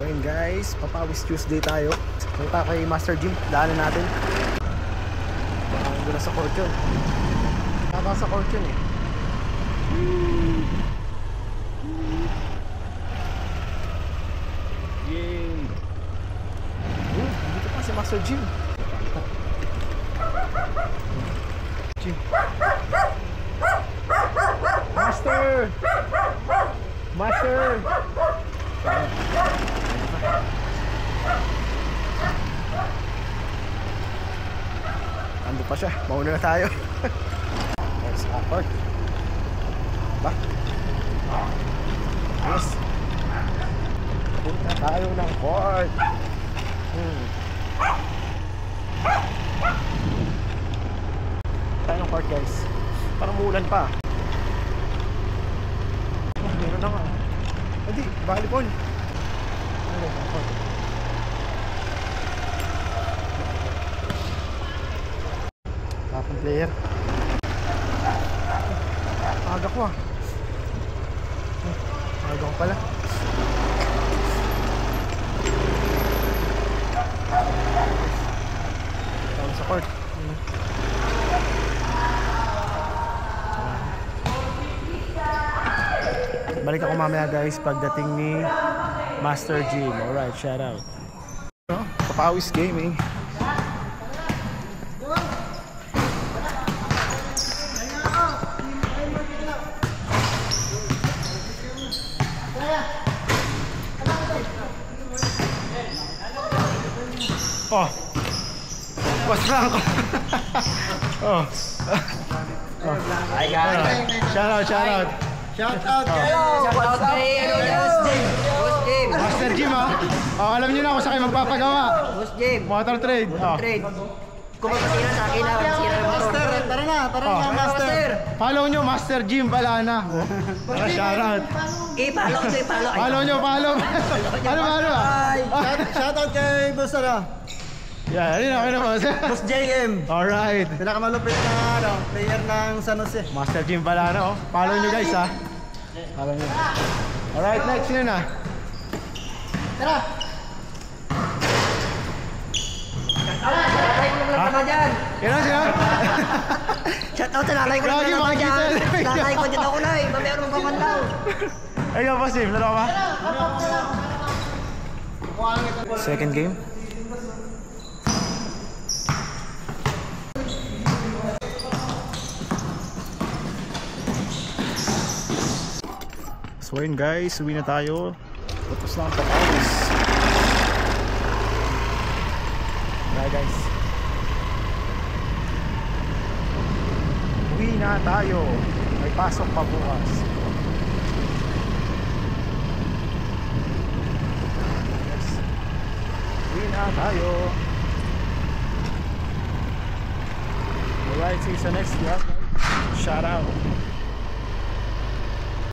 Ayun guys, Papawis Tuesday tayo. Punta kay Master Jim, daanan natin. Doon na sa court yun. Tata sa court yun eh. Yay! Dito pa si Master Jim. Jim. Master! Master! Ando pa siya, mauna na tayo. There's a court. Ba? Yes. Punta tayo ng court. Tayo ng court guys. Parang muulan pa. Meron na nga. Hindi, volleyball. Tapang player. Aga ko ah. Aga ko pala. Tawag sa court. Balik ako mamaya guys pagdating ni Master Jim. Alright, shout out. Papawis Gaming. Oh, what's wrong? Oh. Hi guys. Shout out, shout out. Shout out kayo! Shout out kay Boss Jim! Boss Jim! Master Jim ha? Oh, alam niyo na kung saan kayo magpapagawa. Boss Jim! Motor trade. Trade! Kung magpasira sa akin na, magpasira ng motor. Master, tara na Master! Follow nyo Master Jim Balana. Shout out. Follow ko, follow. Follow nyo, follow. Ano? Shout out kay Boss Yeah, ano na boss? Boss JM! Alright. Pinakamalupit na player ng San Jose. Master Jim Balana oh. Follow nyo guys ha. Follow nyo. Alright, next sino na? Tara! Lalay ko lang naman dyan! Yan na sino? Shout out sa lalay ko lang Lagi naman makikita. dyan! Lalay ko dyan ako na eh! Mamaya ko magpapanlaw! Ayun boss Jim, laro ka ba? Second game. So ayun guys, uwi na tayo. Tapos na ang Papawis. Bye guys. Uwi na tayo. May pasok pa bukas. Yes. Uwi na tayo. Alright, see you sa next vlog. Shout out.